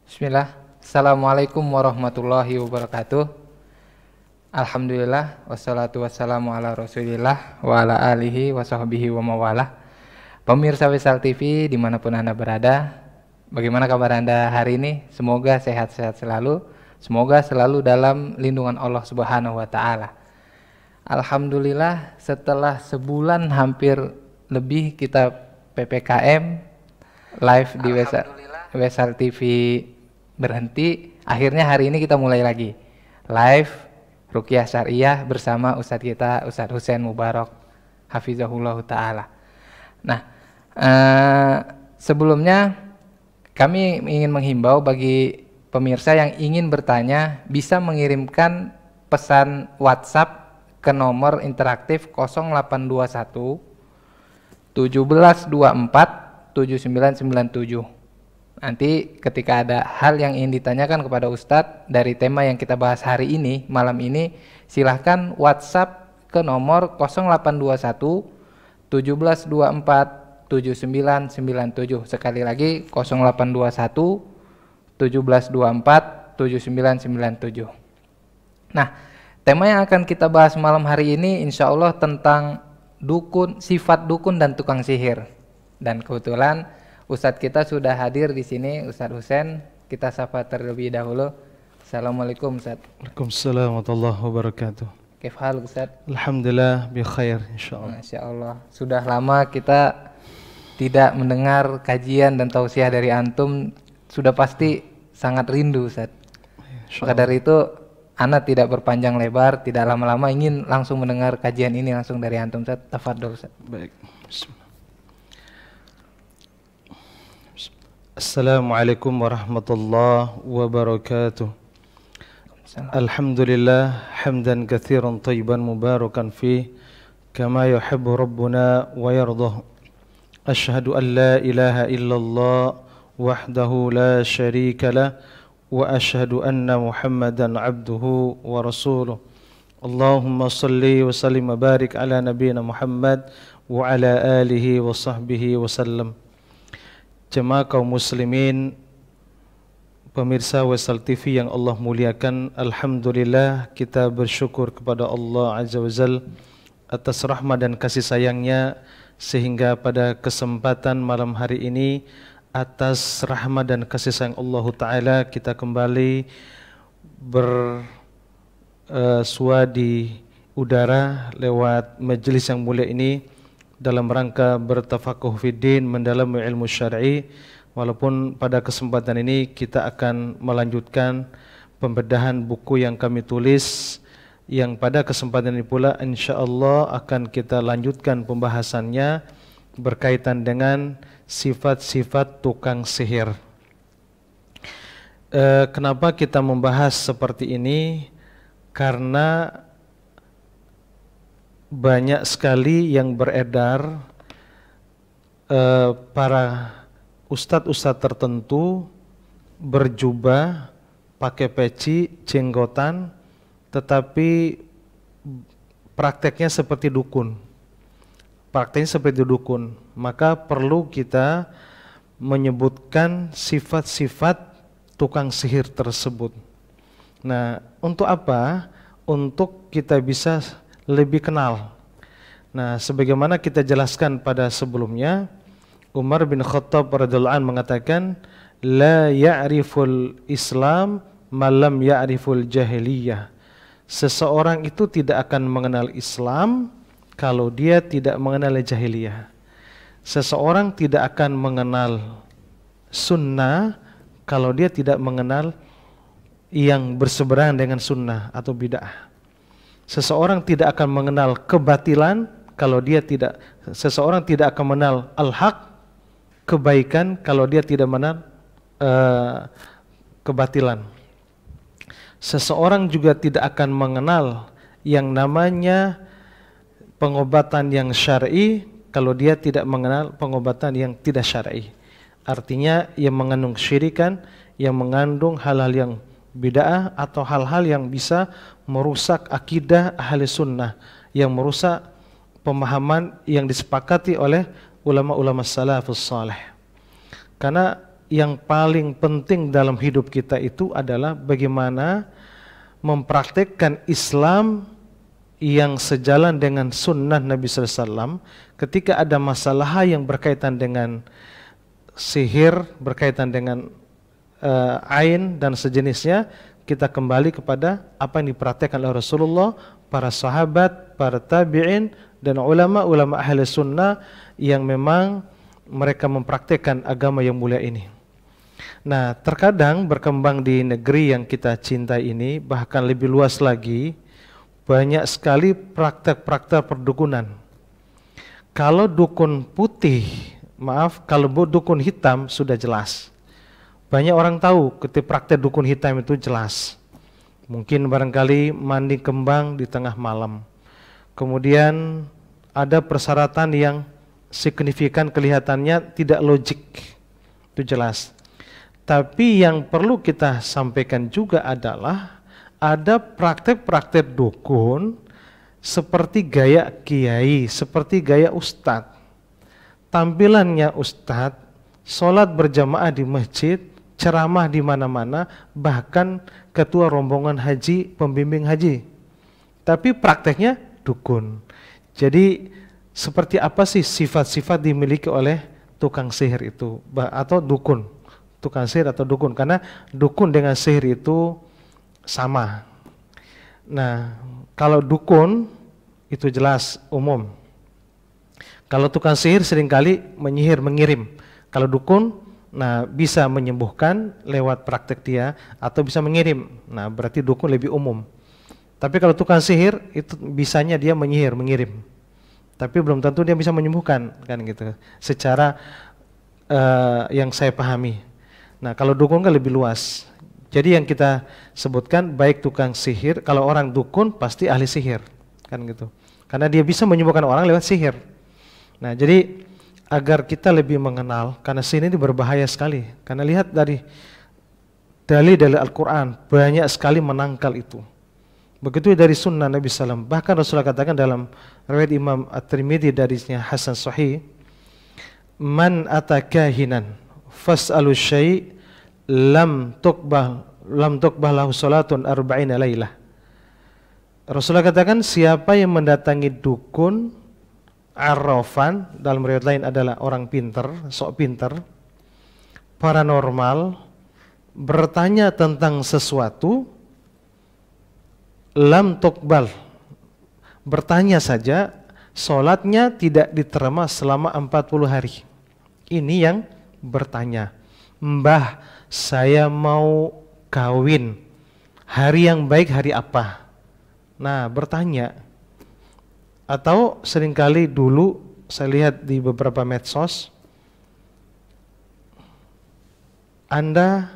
Bismillah. Assalamualaikum warahmatullahi wabarakatuh. Alhamdulillah wassalatu wassalamu ala Rasulillah wa ala alihi wa sahbihi wa mawalah. Pemirsa Wesal TV dimanapun Anda berada, bagaimana kabar Anda hari ini? Semoga sehat-sehat selalu, semoga selalu dalam lindungan Allah Subhanahu wa taala. Alhamdulillah, setelah sebulan hampir lebih kita PPKM live di Wesal TV berhenti, akhirnya hari ini kita mulai lagi live Ruqyah Syariah bersama Ustadz kita, Ustadz Husein Mubarak Hafizahullah Ta'ala. Nah, sebelumnya kami ingin menghimbau bagi pemirsa yang ingin bertanya bisa mengirimkan pesan WhatsApp ke nomor interaktif 0821 1724 7997. Nanti ketika ada hal yang ingin ditanyakan kepada Ustadz dari tema yang kita bahas hari ini, malam ini, silahkan WhatsApp ke nomor 0821 1724 7997. Sekali lagi 0821 1724 7997. Nah, tema yang akan kita bahas malam hari ini insya Allah tentang dukun, sifat dukun dan tukang sihir. Dan kebetulan Ustadz kita sudah hadir di sini, Ustadz Husein. Kita sapa terlebih dahulu. Assalamualaikum Ustadz. Waalaikumsalam warahmatullahi wabarakatuh. Kif hal Ustadz? Alhamdulillah bi khair insyaallah. Masya Allah. Sudah lama kita tidak mendengar kajian dan tausiah dari antum. Sudah pasti sangat rindu Ustadz. Maka dari itu ana tidak berpanjang lebar, tidak lama-lama, ingin langsung mendengar kajian ini langsung dari antum Ustadz. Tafadhol Ustadz. Baik. Bismillah. Assalamualaikum warahmatullahi wabarakatuh. Alhamdulillah hamdan katsiran thayyiban mubarakan fi kama yuhibbu rabbuna wa yardah. Asyhadu an la ilaha illallah wahdahu la syarika lah wa asyhadu anna Muhammadan abduhu wa rasuluh. Allahumma salli wa sallim wa barik ala nabiyyina Muhammad wa ala alihi wa sahbihi wa sallam. Jemaah kaum muslimin, pemirsa Wesal TV yang Allah muliakan, alhamdulillah kita bersyukur kepada Allah Azza wa Jalla atas rahmat dan kasih sayangnya sehingga pada kesempatan malam hari ini atas rahmat dan kasih sayang Allah Ta'ala kita kembali bersua di udara lewat majelis yang mulia ini dalam rangka bertafakuh fiddin, mendalami ilmu syar'i. Walaupun pada kesempatan ini kita akan melanjutkan pembedahan buku yang kami tulis, yang pada kesempatan ini pula insyaallah akan kita lanjutkan pembahasannya berkaitan dengan sifat-sifat tukang sihir. Kenapa kita membahas seperti ini? Karena banyak sekali yang beredar para ustadz-ustadz tertentu berjubah, pakai peci, jenggotan, tetapi prakteknya seperti dukun. Prakteknya seperti dukun. Maka perlu kita menyebutkan sifat-sifat tukang sihir tersebut. Nah, untuk apa? Untuk kita bisa lebih kenal. Nah, sebagaimana kita jelaskan pada sebelumnya, Umar bin Khattab radhiyallahu anhu mengatakan, la ya'riful Islam ma lam ya'riful jahiliyah. Seseorang itu tidak akan mengenal Islam kalau dia tidak mengenal jahiliyah. Seseorang tidak akan mengenal sunnah kalau dia tidak mengenal yang berseberangan dengan sunnah atau bid'ah. Seseorang tidak akan mengenal kebatilan kalau dia tidak, seseorang tidak akan mengenal al-haq, kebaikan, kalau dia tidak mengenal kebatilan. Seseorang juga tidak akan mengenal yang namanya pengobatan yang syar'i kalau dia tidak mengenal pengobatan yang tidak syar'i. Artinya yang mengandung syirikan, yang mengandung hal-hal yang bid'ah atau hal-hal yang bisa merusak akidah ahli sunnah, yang merusak pemahaman yang disepakati oleh ulama-ulama salafus saleh. Karena yang paling penting dalam hidup kita itu adalah bagaimana mempraktekkan Islam yang sejalan dengan sunnah Nabi SAW. Ketika ada masalah yang berkaitan dengan sihir, berkaitan dengan ain dan sejenisnya, kita kembali kepada apa yang dipraktekkan oleh Rasulullah, para sahabat, para tabi'in, dan ulama-ulama ahli sunnah yang memang mereka mempraktekkan agama yang mulia ini. Nah, terkadang berkembang di negeri yang kita cintai ini, bahkan lebih luas lagi, banyak sekali praktek-praktek perdukunan. Kalau dukun putih, kalau dukun hitam sudah jelas. Banyak orang tahu ketika praktek dukun hitam itu jelas. Mungkin barangkali mandi kembang di tengah malam. Kemudian ada persyaratan yang signifikan, kelihatannya tidak logik. Itu jelas. Tapi yang perlu kita sampaikan juga adalah ada praktek-praktek dukun seperti gaya kiai, seperti gaya ustadz. Tampilannya ustadz, sholat berjamaah di masjid, ceramah di mana-mana, bahkan ketua rombongan haji, pembimbing haji. Tapi prakteknya dukun. Jadi seperti apa sih sifat-sifat dimiliki oleh tukang sihir itu atau dukun? Tukang sihir atau dukun, karena dukun dengan sihir itu sama. Nah, kalau dukun itu jelas umum. Kalau tukang sihir seringkali menyihir, mengirim. Kalau dukun, nah bisa menyembuhkan lewat praktek dia atau bisa mengirim. Nah, berarti dukun lebih umum. Tapi kalau tukang sihir itu bisanya dia menyihir, mengirim. Tapi belum tentu dia bisa menyembuhkan, kan gitu. Secara yang saya pahami. Nah, kalau dukun kan lebih luas. Jadi yang kita sebutkan baik tukang sihir, kalau orang dukun pasti ahli sihir, kan gitu. Karena dia bisa menyembuhkan orang lewat sihir. Nah, jadi agar kita lebih mengenal, karena sihir ini berbahaya sekali. Karena lihat dari dalil-dalil Al-Quran, banyak sekali menangkal itu. Begitu dari sunnah Nabi SAW. Bahkan Rasulullah katakan dalam riwayat Imam At-Tirmidzi darinya Hasan Sahih, man atakahinan fas'alu syai' lam tuqbah lahu salatun arba'ina lailah. Rasulullah katakan siapa yang mendatangi dukun, arrafan, dalam riwayat lain adalah orang pinter, sok pinter, paranormal, bertanya tentang sesuatu, lam tuqbal, bertanya saja, salatnya tidak diterima selama 40 hari. Ini yang bertanya, Mbah, saya mau kawin, hari yang baik hari apa? Nah, bertanya. Atau seringkali dulu saya lihat di beberapa medsos, Anda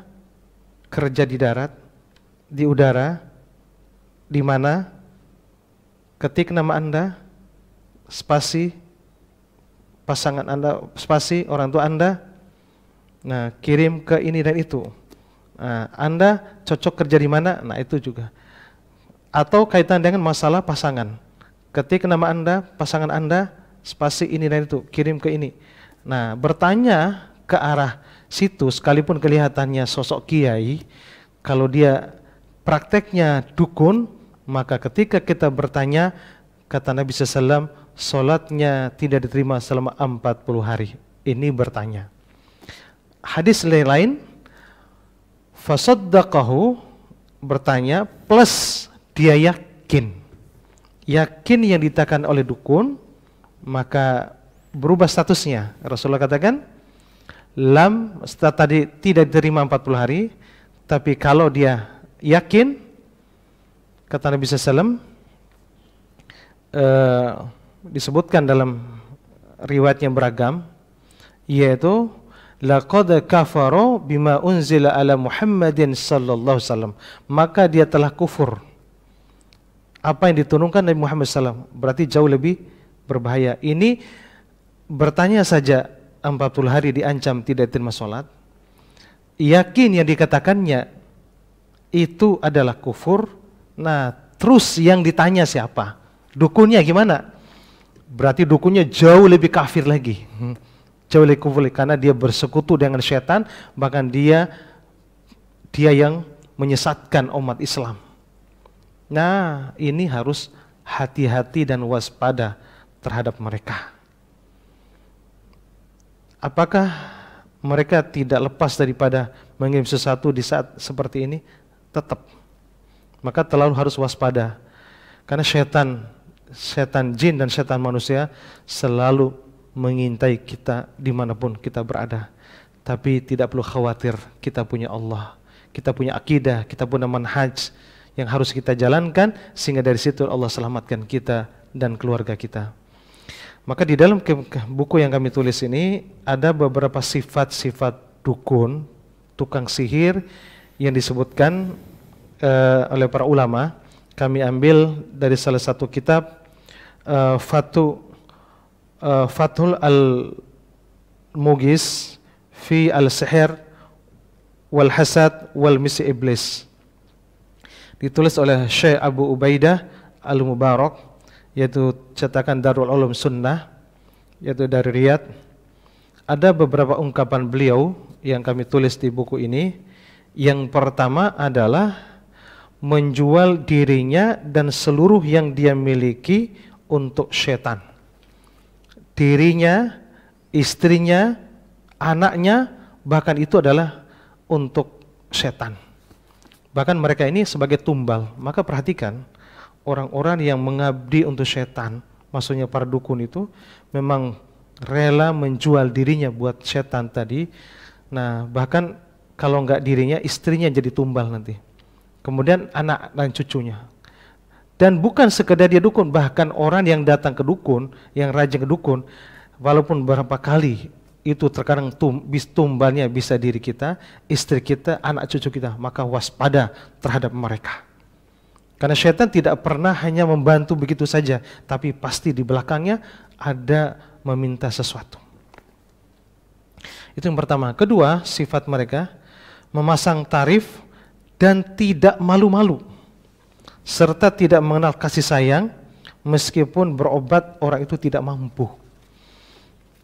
kerja di darat, di udara, di mana? Ketik nama Anda, spasi pasangan Anda, spasi orang tua Anda. Nah, kirim ke ini dan itu. Nah, Anda cocok kerja di mana? Nah, itu juga. Atau kaitan dengan masalah pasangan. Ketik nama Anda, pasangan Anda, spasi ini dan itu, kirim ke ini. Nah, bertanya ke arah situ, sekalipun kelihatannya sosok kiai, kalau dia prakteknya dukun, maka ketika kita bertanya, kata Nabi SAW, sholatnya tidak diterima selama 40 hari. Ini bertanya. Hadis lain, fasaddaqahu, bertanya plus dia yakin yang dikatakan oleh dukun, maka berubah statusnya. Rasulullah katakan lam, setelah tadi tidak diterima 40 hari, tapi kalau dia yakin, kata Nabi SAW, disebutkan dalam riwayat yang beragam, yaitu laqad kafara bima unzila ala Muhammadin sallallahu alaihi wasallam, maka dia telah kufur apa yang diturunkan Nabi Muhammad SAW, berarti jauh lebih berbahaya. Ini bertanya saja 40 hari diancam tidak terima sholat, yakin yang dikatakannya itu adalah kufur. Nah, terus yang ditanya siapa? Dukunnya gimana? Berarti dukunnya jauh lebih kafir lagi. jauh dari kufur karena dia bersekutu dengan syaitan, bahkan dia yang menyesatkan umat Islam. Nah, ini harus hati-hati dan waspada terhadap mereka. Apakah mereka tidak lepas daripada mengirim sesuatu di saat seperti ini? Tetap. Maka terlalu harus waspada. Karena setan jin dan setan manusia selalu mengintai kita dimanapun kita berada. Tapi tidak perlu khawatir, kita punya Allah, kita punya akidah, kita punya manhaj yang harus kita jalankan, sehingga dari situ Allah selamatkan kita dan keluarga kita. Maka di dalam buku yang kami tulis ini ada beberapa sifat-sifat dukun, tukang sihir yang disebutkan oleh para ulama. Kami ambil dari salah satu kitab Fathul Al-Mughis fi Al-Sihir wal Hasad wal Misi Iblis, ditulis oleh Syekh Abu Ubaidah Al-Mubarak, yaitu cetakan Darul Ulum Sunnah, yaitu dari Riyadh. Ada beberapa ungkapan beliau yang kami tulis di buku ini. Yang pertama adalah menjual dirinya dan seluruh yang dia miliki untuk syaitan. Dirinya, istrinya, anaknya, bahkan itu adalah untuk syaitan. Bahkan mereka ini sebagai tumbal. Maka perhatikan, orang-orang yang mengabdi untuk syaitan, maksudnya para dukun itu memang rela menjual dirinya buat syaitan tadi. Nah, bahkan kalau enggak dirinya, istrinya jadi tumbal nanti. Kemudian anak dan cucunya. Dan bukan sekedar dia dukun, bahkan orang yang datang ke dukun, yang rajin ke dukun, walaupun berapa kali itu terkadang tumbalnya bisa diri kita, istri kita, anak cucu kita, maka waspada terhadap mereka. Karena syaitan tidak pernah hanya membantu begitu saja, tapi pasti di belakangnya ada meminta sesuatu. Itu yang pertama. Kedua, sifat mereka memasang tarif dan tidak malu-malu, serta tidak mengenal kasih sayang meskipun berobat orang itu tidak mampu.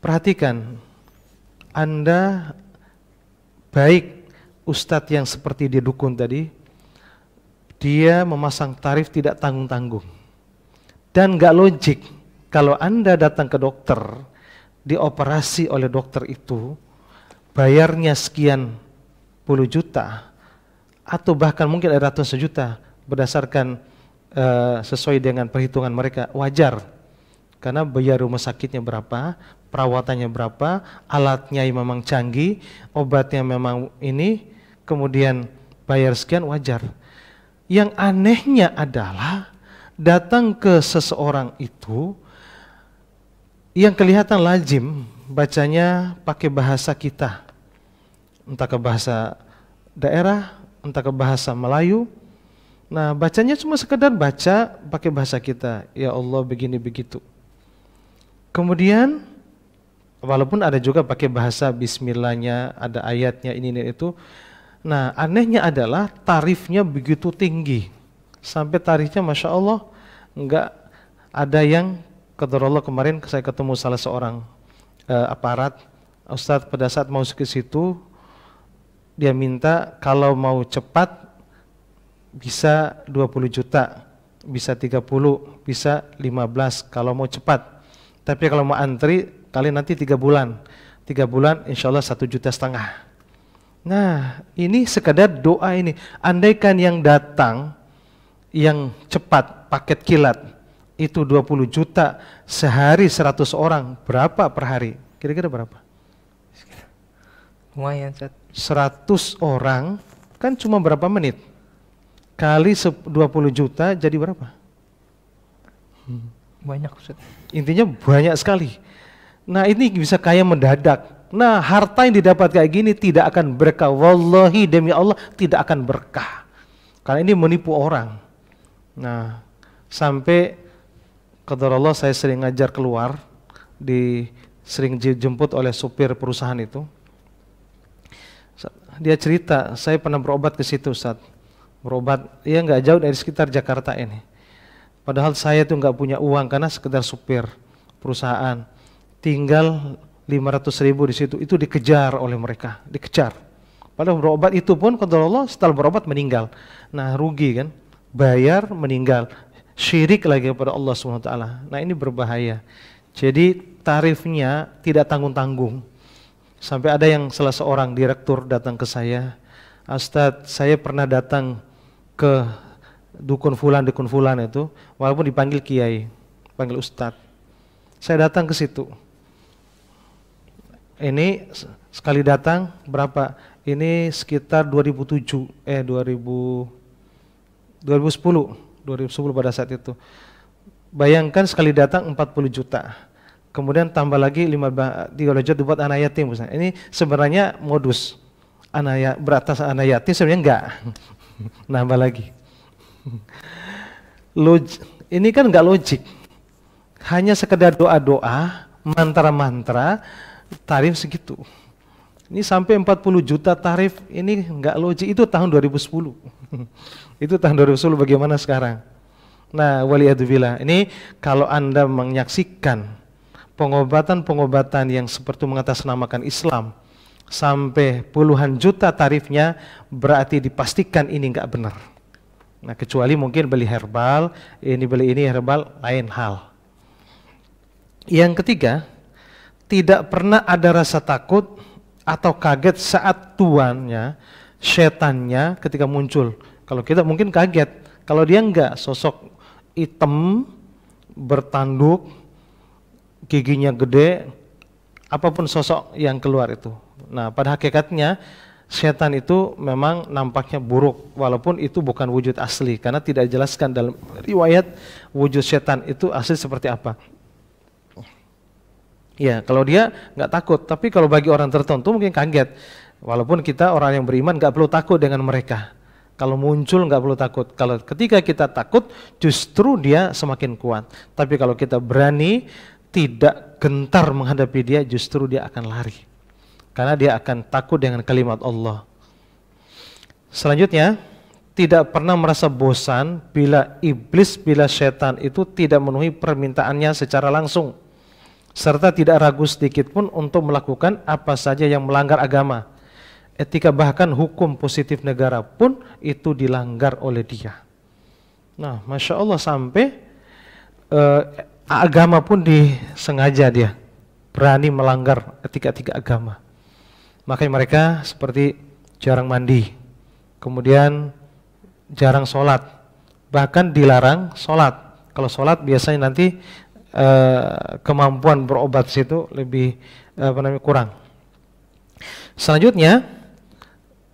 Perhatikan, Anda baik ustadz yang seperti dia dukun tadi, dia memasang tarif tidak tanggung-tanggung dan gak logik. Kalau Anda datang ke dokter, dioperasi oleh dokter itu, bayarnya sekian puluh juta atau bahkan mungkin ada ratusan juta berdasarkan sesuai dengan perhitungan mereka, wajar. Karena biaya rumah sakitnya berapa, perawatannya berapa, alatnya yang memang canggih, obatnya memang ini, kemudian bayar sekian, wajar. Yang anehnya adalah datang ke seseorang itu yang kelihatan lazim bacanya pakai bahasa kita, entah ke bahasa daerah, entah ke bahasa Melayu. Nah, bacanya cuma sekedar baca pakai bahasa kita, ya Allah begini begitu. Kemudian walaupun ada juga pakai bahasa bismillahnya, ada ayatnya ini itu. Nah, anehnya adalah tarifnya begitu tinggi, sampai tarifnya Masya Allah enggak ada yang, qadarullah, kemarin saya ketemu salah seorang aparat, Ustadz pada saat mau ke situ dia minta kalau mau cepat bisa 20 juta, bisa 30, bisa 15 kalau mau cepat. Tapi kalau mau antri kali nanti 3 bulan. 3 bulan insya Allah 1,5 juta. Nah, ini sekadar doa ini. Andaikan yang datang yang cepat paket kilat itu 20 juta sehari 100 orang, berapa per hari? Kira-kira berapa? Lumayan, Ustaz. 100 orang kan cuma berapa menit? Kali 20 juta jadi berapa? Banyak, Ustaz. Intinya banyak sekali. Nah, ini bisa kaya mendadak. Nah, harta yang didapat kayak gini tidak akan berkah. Wallahi demi Allah tidak akan berkah. Karena ini menipu orang. Nah, sampai qadarullah saya sering ngajar keluar, sering dijemput oleh supir perusahaan itu. Dia cerita, saya pernah berobat ke situ, Ustaz. Berobat, ya nggak jauh dari sekitar Jakarta ini. Padahal saya tuh nggak punya uang karena sekedar supir perusahaan. Tinggal 500.000 di situ, itu dikejar oleh mereka, dikejar. Padahal berobat itu pun kata Allah setelah berobat meninggal. Nah rugi kan, bayar meninggal, syirik lagi kepada Allah SWT. Nah ini berbahaya. Jadi tarifnya tidak tanggung-tanggung. Sampai ada yang salah seorang direktur datang ke saya, Ustadz, saya pernah datang ke dukun fulan itu, walaupun dipanggil kiai, panggil ustadz. Saya datang ke situ. Ini sekali datang berapa? Ini sekitar 2010 pada saat itu. Bayangkan sekali datang 40 juta. Kemudian tambah lagi 30 juta dibuat anak yatim. Ini sebenarnya modus. Beratas anak yatim sebenarnya enggak. Nambah lagi. Ini kan enggak logik. Hanya sekedar doa-doa, mantra-mantra, tarif segitu. Ini sampai 40 juta tarif, ini enggak logik. Itu tahun 2010. Itu tahun 2010, bagaimana sekarang? Nah, waliyadzubillah. Ini kalau Anda menyaksikan pengobatan-pengobatan yang seperti mengatasnamakan Islam sampai puluhan juta tarifnya, berarti dipastikan ini enggak benar. Nah, kecuali mungkin beli herbal, beli ini herbal, lain hal. Yang ketiga, tidak pernah ada rasa takut atau kaget saat tuannya, setannya ketika muncul. Kalau kita mungkin kaget, kalau dia enggak, sosok hitam, bertanduk, giginya gede, apapun sosok yang keluar itu. Nah, pada hakikatnya setan itu memang nampaknya buruk, walaupun itu bukan wujud asli, karena tidak dijelaskan dalam riwayat wujud setan itu asli seperti apa. Ya, kalau dia nggak takut, tapi kalau bagi orang tertentu mungkin kaget. Walaupun kita orang yang beriman nggak perlu takut dengan mereka. Kalau muncul nggak perlu takut. Kalau ketika kita takut, justru dia semakin kuat. Tapi kalau kita berani, tidak gentar menghadapi dia, justru dia akan lari. Karena dia akan takut dengan kalimat Allah. Selanjutnya, tidak pernah merasa bosan bila setan itu tidak memenuhi permintaannya secara langsung, serta tidak ragu sedikit pun untuk melakukan apa saja yang melanggar agama, etika, bahkan hukum positif negara pun itu dilanggar oleh dia. Nah, Masya Allah, sampai agama pun disengaja dia berani melanggar etika-etika agama. Makanya mereka seperti jarang mandi, kemudian jarang sholat, bahkan dilarang sholat. Kalau sholat biasanya nanti kemampuan berobat situ lebih kurang. Selanjutnya,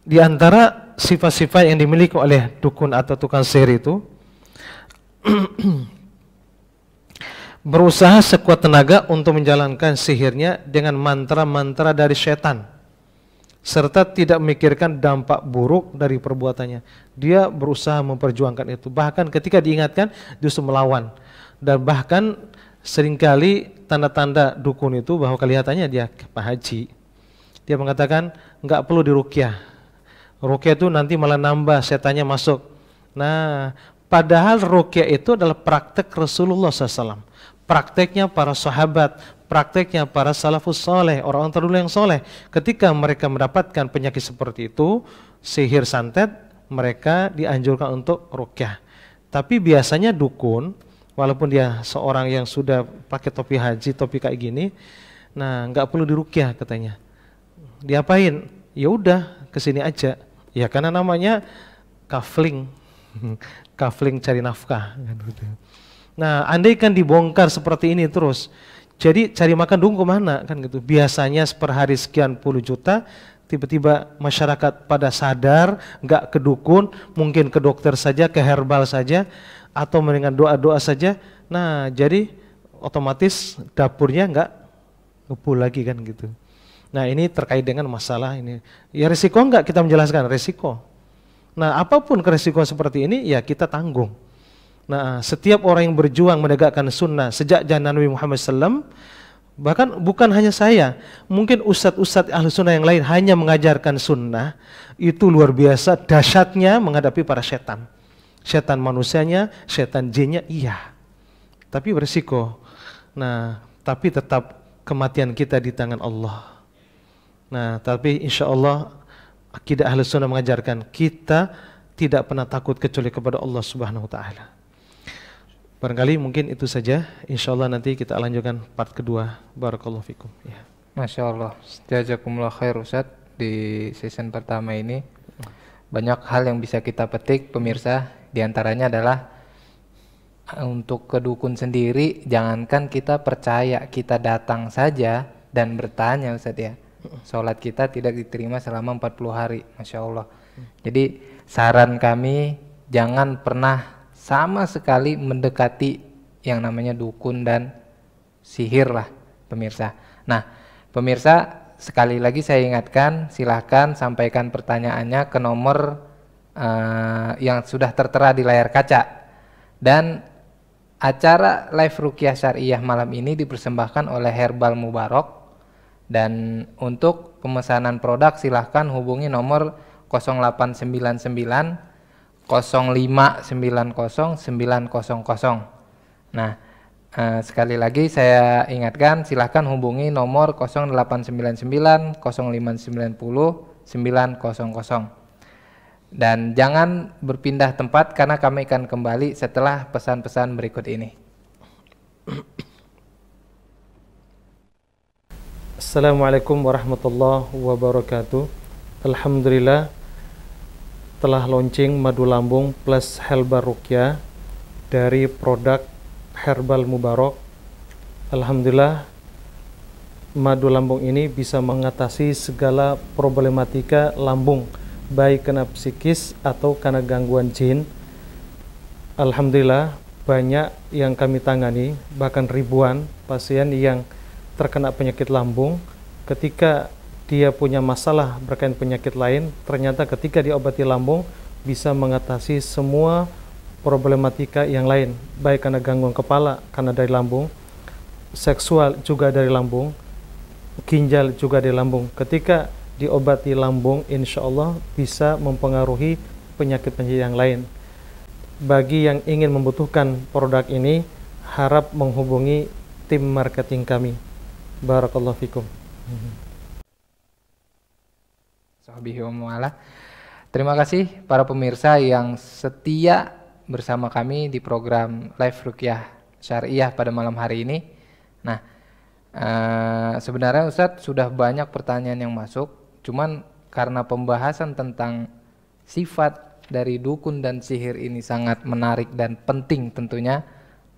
di antara sifat-sifat yang dimiliki oleh dukun atau tukang sihir itu berusaha sekuat tenaga untuk menjalankan sihirnya dengan mantra-mantra dari setan, serta tidak memikirkan dampak buruk dari perbuatannya. Dia berusaha memperjuangkan itu, bahkan ketika diingatkan justru melawan. Dan bahkan seringkali tanda-tanda dukun itu bahwa kelihatannya dia Pak Haji, dia mengatakan nggak perlu diruqyah. Ruqyah itu nanti malah nambah setannya masuk. Nah, padahal ruqyah itu adalah praktek Rasulullah SAW, prakteknya para sahabat, prakteknya para salafus soleh, orang-orang terdahulu yang soleh. Ketika mereka mendapatkan penyakit seperti itu, sihir santet, mereka dianjurkan untuk ruqyah. Tapi biasanya dukun, walaupun dia seorang yang sudah pakai topi haji, topi kayak gini, nah nggak perlu diruqyah katanya. Diapain? Ya udah kesini aja. Ya karena namanya kafling, kafling cari nafkah. Nah, andaikan dibongkar seperti ini terus, jadi cari makan dulu kemana kan gitu. Biasanya per hari sekian puluh juta, tiba-tiba masyarakat pada sadar, nggak ke dukun, mungkin ke dokter saja, ke herbal saja, atau dengan doa-doa saja. Nah, jadi otomatis dapurnya nggak ngebul lagi kan gitu. Nah, ini terkait dengan masalah ini. Ya resiko nggak kita menjelaskan resiko. Nah, apapun resiko seperti ini ya kita tanggung. Nah, setiap orang yang berjuang menegakkan sunnah sejak zaman Nabi Muhammad SAW, bahkan bukan hanya saya, mungkin ustadz-ustadz ahlu sunnah yang lain hanya mengajarkan sunnah, itu luar biasa dahsyatnya menghadapi para setan. Setan manusianya, setan jinnya, iya. Tapi berisiko. Nah, tapi tetap kematian kita di tangan Allah. Nah, tapi insya Allah akidah Ahlus Sunnah mengajarkan kita tidak pernah takut kecuali kepada Allah Subhanahu wa taala. Barangkali mungkin itu saja. Insya Allah nanti kita lanjutkan part kedua. Barakallahu fikum. Ya. Masya Allah, jazakumullah khair Ustaz. Di season pertama ini banyak hal yang bisa kita petik pemirsa. Di antaranya adalah untuk ke dukun sendiri, jangankan kita percaya, kita datang saja dan bertanya Ustaz ya. Sholat kita tidak diterima selama 40 hari, Masya Allah. Jadi saran kami jangan pernah sama sekali mendekati yang namanya dukun dan sihir lah pemirsa. Nah pemirsa, sekali lagi saya ingatkan, silahkan sampaikan pertanyaannya ke nomor yang sudah tertera di layar kaca. Dan acara live Ruqyah Syariah malam ini dipersembahkan oleh Herbal Mubarok. Dan untuk pemesanan produk silahkan hubungi nomor 0899 0590 900. Nah sekali lagi saya ingatkan, silahkan hubungi nomor 0899 0590 900. Dan jangan berpindah tempat karena kami akan kembali setelah pesan-pesan berikut ini. Assalamualaikum warahmatullahi wabarakatuh. Alhamdulillah telah launching madu lambung plus Herbal Ruqyah dari produk Herbal Mubarok. Alhamdulillah madu lambung ini bisa mengatasi segala problematika lambung, baik karena psikis atau karena gangguan jin. Alhamdulillah banyak yang kami tangani, bahkan ribuan pasien yang terkena penyakit lambung. Ketika dia punya masalah berkaitan penyakit lain, ternyata ketika diobati lambung bisa mengatasi semua problematika yang lain, baik karena gangguan kepala karena dari lambung, seksual juga dari lambung, ginjal juga dari lambung. Ketika diobati lambung, insya Allah bisa mempengaruhi penyakit-penyakit yang lain. Bagi yang ingin membutuhkan produk ini, harap menghubungi tim marketing kami. Barakallahu fikum. Terima kasih para pemirsa yang setia bersama kami di program Live Ruqyah Syariah pada malam hari ini. Nah, sebenarnya Ustadz sudah banyak pertanyaan yang masuk, cuman karena pembahasan tentang sifat dari dukun dan sihir ini sangat menarik dan penting tentunya,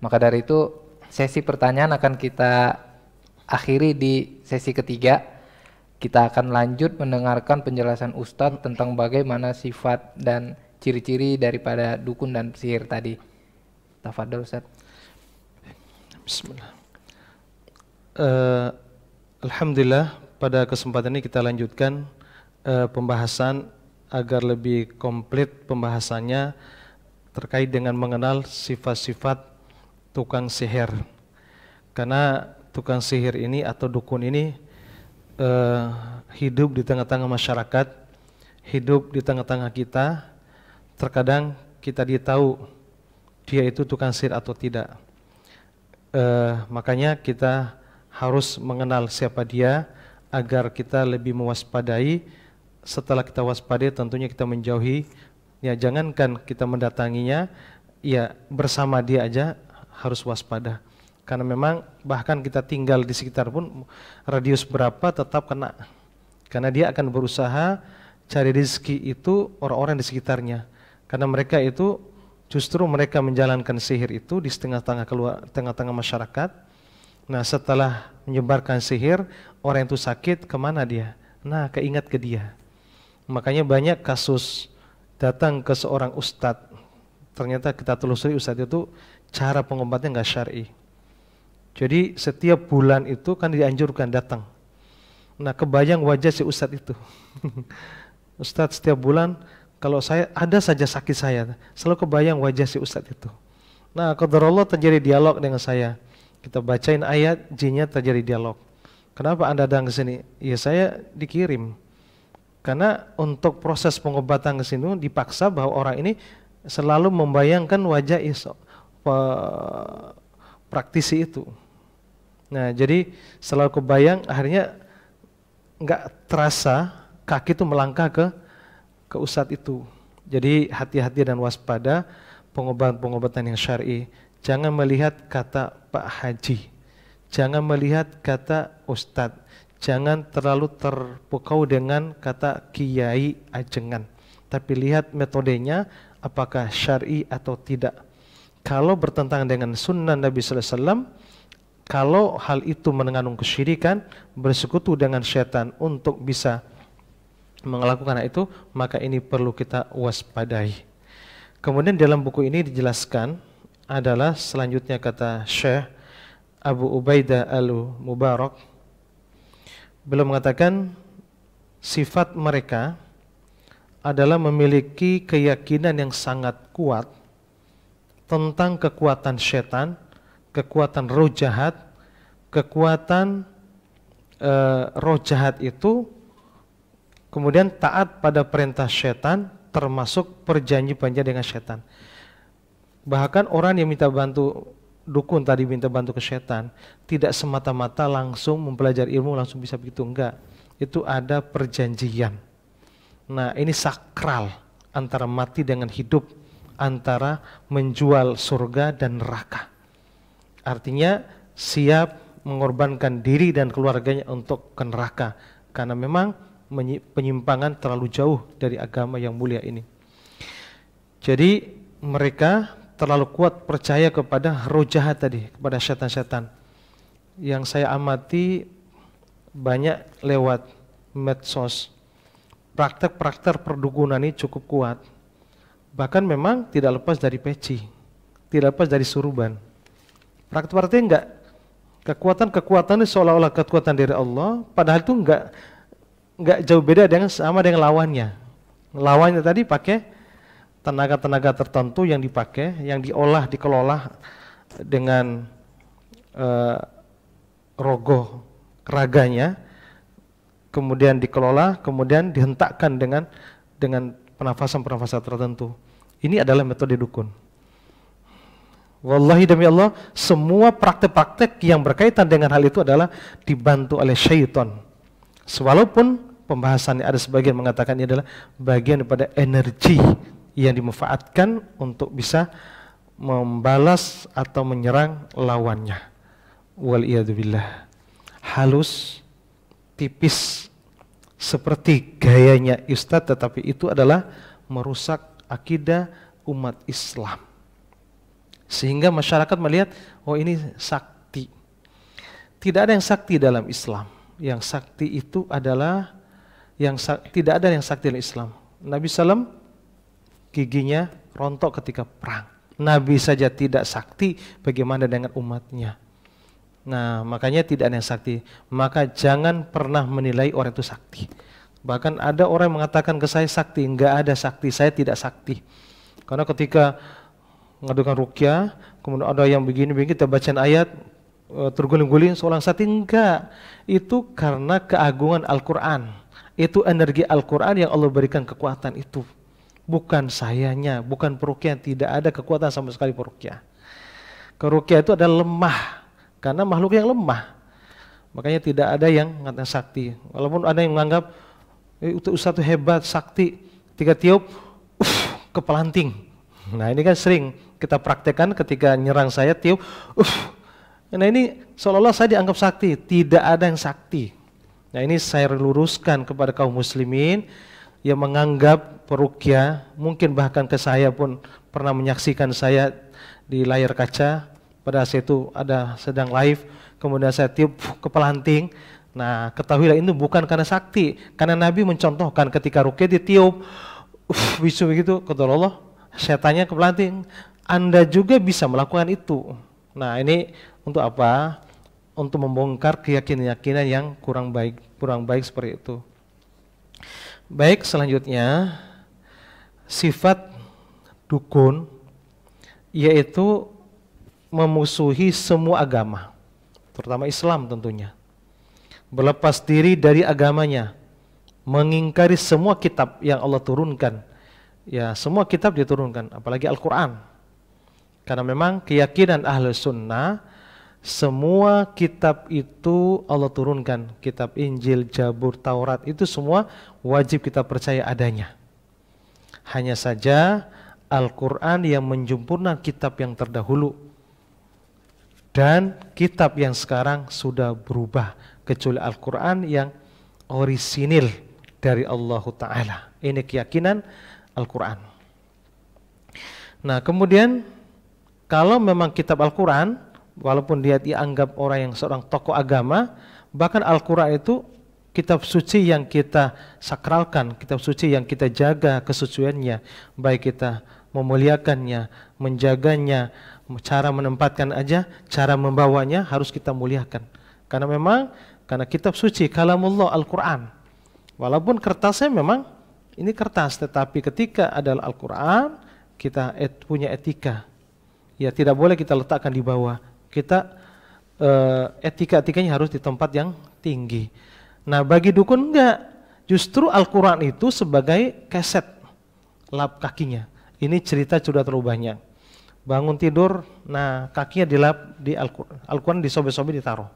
maka dari itu sesi pertanyaan akan kita akhiri di sesi ketiga. Kita akan lanjut mendengarkan penjelasan Ustadz tentang bagaimana sifat dan ciri-ciri daripada dukun dan sihir tadi. Tafadhol Ustadz. Bismillah. Alhamdulillah pada kesempatan ini kita lanjutkan pembahasan agar lebih komplit pembahasannya terkait dengan mengenal sifat-sifat tukang sihir. Karena tukang sihir ini atau dukun ini hidup di tengah-tengah masyarakat, hidup di tengah-tengah kita. Terkadang kita tahu dia itu tukang sihir atau tidak. Makanya kita harus mengenal siapa dia agar kita lebih mewaspadai. Setelah kita waspadai, tentunya kita menjauhi. Ya, jangankan kita mendatanginya, ya bersama dia aja harus waspada. Karena memang bahkan kita tinggal di sekitar pun radius berapa tetap kena. Karena dia akan berusaha cari rezeki itu orang-orang di sekitarnya. Karena mereka itu justru mereka menjalankan sihir itu di tengah-tengah masyarakat. Nah, setelah menyebarkan sihir, orang itu sakit, kemana dia? Nah, keingat ke dia. Makanya banyak kasus datang ke seorang ustadz. Ternyata kita telusuri ustadz itu cara pengobatnya nggak syar'i. Jadi setiap bulan itu kan dianjurkan datang. Nah, kebayang wajah si ustadz itu. Ustadz setiap bulan kalau saya ada saja sakit saya, selalu kebayang wajah si ustadz itu. Nah, qadarullah terjadi dialog dengan saya. Kita bacain ayat, jinnya terjadi dialog. Kenapa Anda datang ke sini? Ya saya dikirim. Karena untuk proses pengobatan ke sini dipaksa bahwa orang ini selalu membayangkan wajah praktisi itu. Nah, jadi selalu kebayang akhirnya nggak terasa kaki itu melangkah ke ustadz itu. Jadi hati-hati dan waspada pengobatan-pengobatan yang syar'i. Jangan melihat kata Pak Haji, jangan melihat kata ustadz, jangan terlalu terpukau dengan kata kiai ajengan. Tapi lihat metodenya apakah syar'i atau tidak. Kalau bertentangan dengan sunnah Nabi sallallahu alaihi wasallam, kalau hal itu mengandung kesyirikan, bersekutu dengan syaitan untuk bisa melakukan itu, maka ini perlu kita waspadai. Kemudian dalam buku ini dijelaskan adalah selanjutnya kata Syekh Abu Ubaidah Al-Mubarak, beliau mengatakan sifat mereka adalah memiliki keyakinan yang sangat kuat tentang kekuatan syaitan, kekuatan roh jahat. Kekuatan roh jahat itu kemudian taat pada perintah syaitan, termasuk perjanji-perjanjian dengan syaitan. Bahkan orang yang minta bantu dukun tadi, minta bantu ke syaitan, tidak semata-mata langsung mempelajari ilmu langsung bisa begitu, enggak. Itu ada perjanjian. Nah, ini sakral antara mati dengan hidup, antara menjual surga dan neraka. Artinya siap mengorbankan diri dan keluarganya untuk ke neraka, karena memang penyimpangan terlalu jauh dari agama yang mulia ini. Jadi mereka terlalu kuat percaya kepada roh jahat tadi, kepada syaitan-syaitan. Yang saya amati banyak lewat medsos, praktek-praktek perdukunan ini cukup kuat. Bahkan memang tidak lepas dari peci, tidak lepas dari suruban. Praktek-praktek enggak, kekuatan-kekuatan ini seolah-olah kekuatan dari Allah, padahal itu enggak jauh beda dengan sama dengan lawannya. Lawannya tadi pakai tenaga-tenaga tertentu yang dipakai, yang diolah, dikelola dengan rogoh raganya, kemudian dikelola, kemudian dihentakkan dengan penafasan-penafasan tertentu. Ini adalah metode dukun. Wallahi demi Allah, semua praktek-praktek yang berkaitan dengan hal itu adalah dibantu oleh syaitan. Walaupun pembahasannya ada sebagian mengatakan ini adalah bagian daripada energi yang dimanfaatkan untuk bisa membalas atau menyerang lawannya. Waliyadzubillah. Halus, tipis, seperti gayanya Ustadz, tetapi itu adalah merusak akidah umat Islam. Sehingga masyarakat melihat, oh ini sakti. Tidak ada yang sakti dalam Islam. Yang sakti itu adalah tidak ada yang sakti dalam Islam. Nabi SAW giginya rontok ketika perang. Nabi saja tidak sakti, bagaimana dengan umatnya? Nah, makanya tidak ada yang sakti. Maka jangan pernah menilai orang itu sakti. Bahkan ada orang yang mengatakan ke saya sakti, enggak ada sakti, saya tidak sakti. Karena ketika mengadakan ruqyah, kemudian ada yang begini-begini, kita bacaan ayat, terguling-guling seorang sakti, enggak. Itu karena keagungan Al-Quran. Itu energi Al-Quran yang Allah berikan kekuatan itu. Bukan sayanya, bukan peruqyah, tidak ada kekuatan sama sekali peruqyah. Keruqyah itu adalah lemah, karena makhluk yang lemah. Makanya tidak ada yang mengatakan sakti. Walaupun ada yang menganggap Ustaz itu hebat, sakti, ketika tiup, kepelanting. Nah ini kan sering kita praktekkan ketika nyerang saya, tiup, nah ini seolah-olah saya dianggap sakti. Tidak ada yang sakti. Nah ini saya luruskan kepada kaum muslimin yang menganggap peruqyah, mungkin bahkan ke saya pun pernah menyaksikan saya di layar kaca, pada saat itu ada sedang live, kemudian saya tiup kepelanting. Nah ketahuilah itu bukan karena sakti, karena Nabi mencontohkan ketika ruqyah ditiup, bisu begitu, kata Allah, setannya kepelanting. Anda juga bisa melakukan itu. Nah ini untuk apa? Untuk membongkar keyakinan-keyakinan yang kurang baik seperti itu. Baik, selanjutnya sifat dukun yaitu memusuhi semua agama, terutama Islam tentunya. Berlepas diri dari agamanya, mengingkari semua kitab yang Allah turunkan. Ya, semua kitab diturunkan, apalagi Al-Quran. Karena memang keyakinan Ahlus Sunnah, Semua kitab itu Allah turunkan, kitab Injil, Zabur, Taurat, itu semua wajib kita percaya adanya. Hanya saja Al-Quran yang menyempurnakan kitab yang terdahulu, dan kitab yang sekarang sudah berubah, kecuali Al-Quran yang orisinil dari Allah Ta'ala. Ini keyakinan Al-Quran. Nah kemudian kalau memang kitab Al-Quran, walaupun dia dianggap orang yang seorang tokoh agama, bahkan Al-Quran itu kitab suci yang kita sakralkan, kitab suci yang kita jaga kesuciannya, baik kita memuliakannya, menjaganya, cara menempatkan aja, cara membawanya harus kita muliakan. Karena memang, karena kitab suci, kalamullah Al-Quran. Walaupun kertasnya memang, ini kertas, tetapi ketika adalah Al-Quran, kita punya etika. Ya tidak boleh kita letakkan di bawah. Kita etika-etikanya harus di tempat yang tinggi. Nah bagi dukun enggak, justru Al-Quran itu sebagai keset lap kakinya. Ini cerita sudah terlalu banyak. Bangun tidur, nah kakinya dilap di Al-Quran, Al-Quran disobek-sobek ditaruh.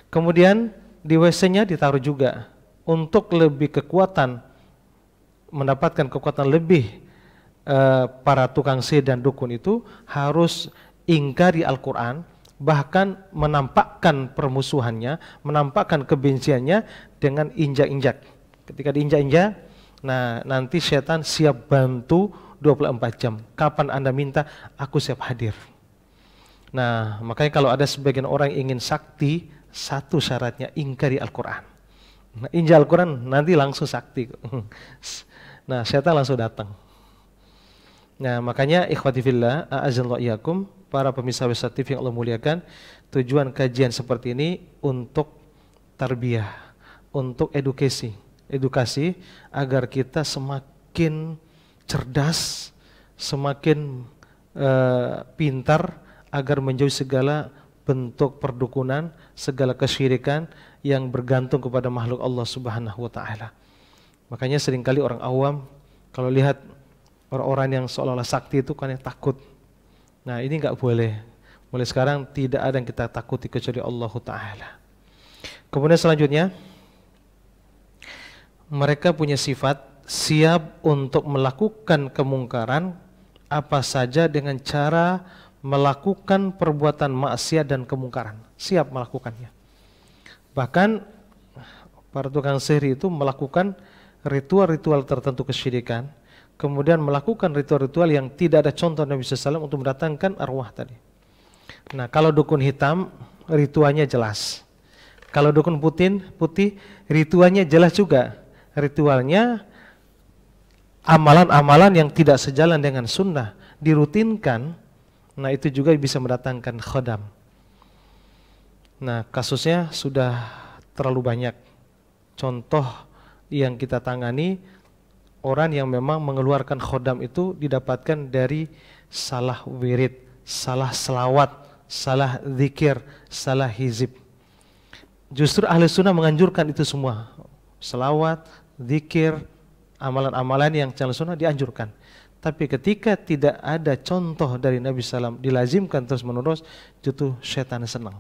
Kemudian di WC-nya ditaruh juga. Untuk lebih kekuatan, mendapatkan kekuatan lebih, para tukang sihir dan dukun itu harus ingkari Al-Quran, bahkan menampakkan permusuhannya, menampakkan kebenciannya dengan injak-injak. Ketika diinjak-injak, nah nanti setan siap bantu 24 jam. Kapan Anda minta, aku siap hadir. Nah makanya kalau ada sebagian orang yang ingin sakti, satu syaratnya ingkari Al-Quran. Nah, injak Al-Quran nanti langsung sakti. Nah setan langsung datang. Nah makanya ikhwati fillah, a'azzallahu iyyakum, para pemirsa Wesat TV yang Allah muliakan, tujuan kajian seperti ini untuk tarbiyah, untuk edukasi agar kita semakin cerdas, semakin pintar, agar menjauhi segala bentuk perdukunan, segala kesyirikan yang bergantung kepada makhluk Allah Subhanahu wa taala. Makanya seringkali orang awam kalau lihat orang-orang yang seolah-olah sakti itu kan takut. Nah ini enggak boleh. Mulai sekarang tidak ada yang kita takuti kecuali Allah Ta'ala. Kemudian selanjutnya, mereka punya sifat siap untuk melakukan kemungkaran apa saja dengan cara melakukan perbuatan maksiat dan kemungkaran. Siap melakukannya. Bahkan para tukang sihir itu melakukan ritual-ritual tertentu kesyirikan, kemudian melakukan ritual-ritual yang tidak ada contoh Nabi SAW untuk mendatangkan arwah tadi. Nah kalau dukun hitam ritualnya jelas, kalau dukun putih ritualnya jelas juga. Ritualnya amalan-amalan yang tidak sejalan dengan sunnah dirutinkan, nah itu juga bisa mendatangkan khodam. Nah kasusnya sudah terlalu banyak. Contoh yang kita tangani, orang yang memang mengeluarkan khodam itu didapatkan dari salah wirid, salah selawat, salah zikir, salah hizib. Justru ahli sunnah menganjurkan itu semua. Selawat, zikir, amalan-amalan yang jalan sunnah dianjurkan. Tapi ketika tidak ada contoh dari Nabi SAW dilazimkan terus menerus, itu setan senang.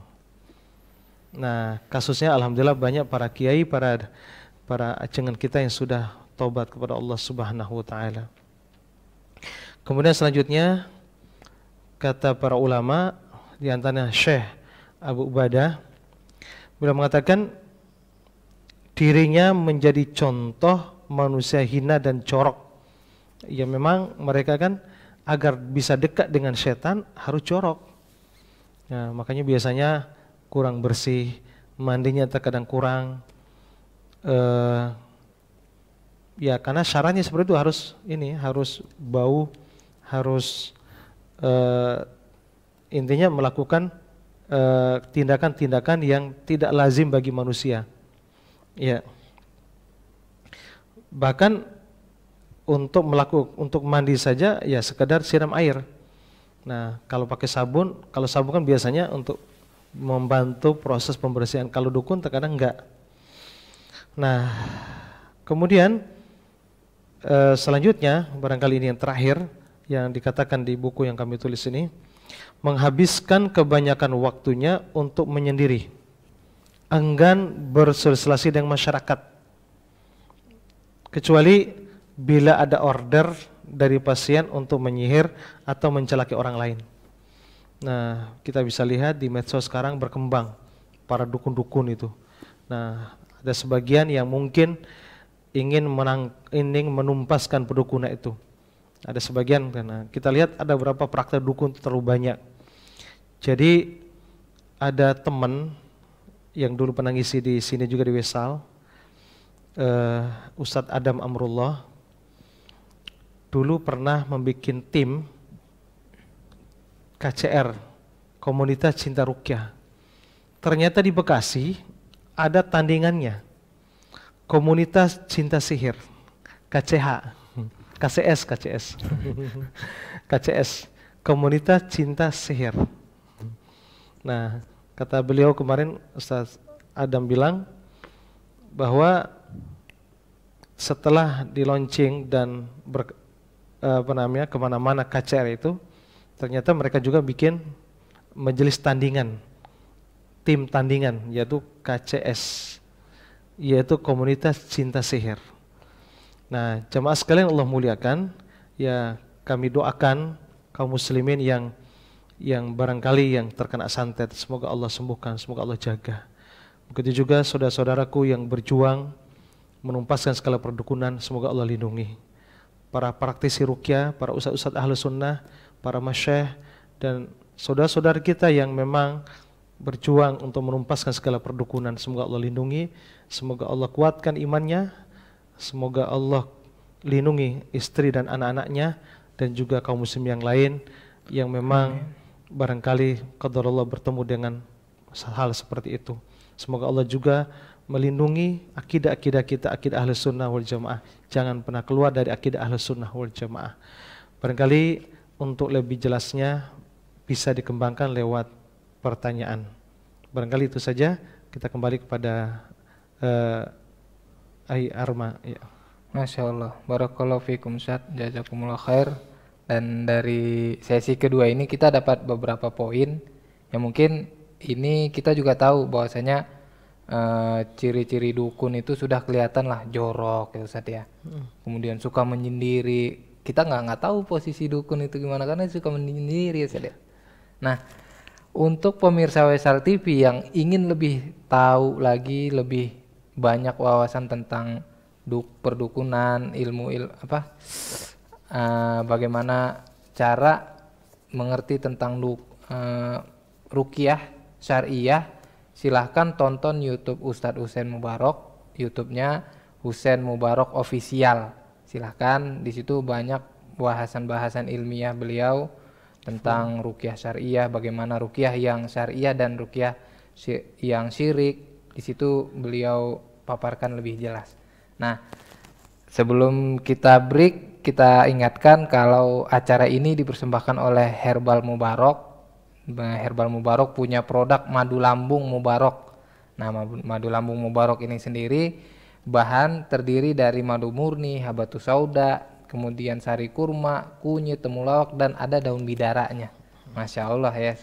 Nah kasusnya alhamdulillah banyak para kiai, para ajengan kita yang sudah taubat kepada Allah Subhanahu wa taala. Kemudian selanjutnya kata para ulama, di antaranya Syekh Abu Ubadah, beliau mengatakan dirinya menjadi contoh manusia hina dan corok. Ya memang mereka kan agar bisa dekat dengan setan harus corok. Nah, makanya biasanya kurang bersih, mandinya terkadang kurang. Ya karena syaratnya seperti itu, harus bau, harus intinya melakukan tindakan-tindakan yang tidak lazim bagi manusia. Ya. Bahkan untuk mandi saja ya sekedar siram air. Nah, kalau pakai sabun, kalau sabun kan biasanya untuk membantu proses pembersihan. Kalau dukun terkadang enggak. Nah, kemudian selanjutnya barangkali ini yang terakhir yang dikatakan di buku yang kami tulis ini, menghabiskan kebanyakan waktunya untuk menyendiri, enggan bersosialisasi dengan masyarakat, kecuali bila ada order dari pasien untuk menyihir atau mencelakai orang lain. Nah, kita bisa lihat di medsos sekarang berkembang para dukun-dukun itu. Nah, ada sebagian yang mungkin ingin menumpaskan pedukunan itu. Ada sebagian, karena kita lihat ada beberapa praktek dukun terlalu banyak. Jadi ada teman yang dulu pernah ngisi di sini juga di Wesal, Ustadz Adam Amrullah, dulu pernah membuat tim KCR, Komunitas Cinta Ruqyah. Ternyata di Bekasi ada tandingannya, Komunitas Cinta Sihir, KCH, KCS, Komunitas Cinta Sihir. Nah, kata beliau kemarin, Ustaz Adam bilang bahwa setelah di launching dan kemana-mana KCR itu, ternyata mereka juga bikin majelis tandingan, tim tandingan, yaitu KCS, yaitu Komunitas Cinta Sihir. Nah, jamaah sekalian Allah muliakan, ya kami doakan kaum muslimin yang barangkali yang terkena santet, semoga Allah sembuhkan, semoga Allah jaga. Begitu juga saudara-saudaraku yang berjuang menumpaskan segala perdukunan, semoga Allah lindungi. Para praktisi ruqyah, para ustadz-ustadz ahlu sunnah, para masyayikh, dan saudara-saudara kita yang memang berjuang untuk menumpaskan segala perdukunan, semoga Allah lindungi, semoga Allah kuatkan imannya, semoga Allah lindungi istri dan anak-anaknya, dan juga kaum muslim yang lain yang memang barangkali qadarullah bertemu dengan hal seperti itu. Semoga Allah juga melindungi akidah-akidah kita, akidah Ahlus Sunnah wal Jamaah. Jangan pernah keluar dari akidah Ahlus Sunnah wal Jamaah. Barangkali untuk lebih jelasnya bisa dikembangkan lewat pertanyaan. Barangkali itu saja. Kita kembali kepada Arma. Ya. Masya Allah, barakallahu fikum Ustaz, jazakumullah khair. Dan dari sesi kedua ini kita dapat beberapa poin yang mungkin ini kita juga tahu bahwasanya ciri-ciri dukun itu sudah kelihatan lah, jorok ya Ustaz ya. Kemudian suka menyendiri. Kita nggak tahu posisi dukun itu gimana karena suka menyendiri ya Ustaz ya. Nah, untuk pemirsa Wesal TV yang ingin lebih tahu lagi, lebih banyak wawasan tentang perdukunan, bagaimana cara mengerti tentang ruqyah syariah, silahkan tonton YouTube Ustadz Husain Mubarak, YouTube-nya Husain Mubarak Official. Silahkan, di situ banyak bahasan-bahasan ilmiah beliau tentang ruqyah syariah, bagaimana ruqyah yang syariah dan ruqyah yang syirik. Di situ beliau paparkan lebih jelas. Nah, sebelum kita break, kita ingatkan kalau acara ini dipersembahkan oleh Herbal Mubarak. Herbal Mubarak punya produk madu lambung Mubarak. Nah, madu lambung Mubarak ini sendiri bahan terdiri dari madu murni, habatus sauda, kemudian sari kurma, kunyit, temulawak, dan ada daun bidaranya. Masya Allah ya.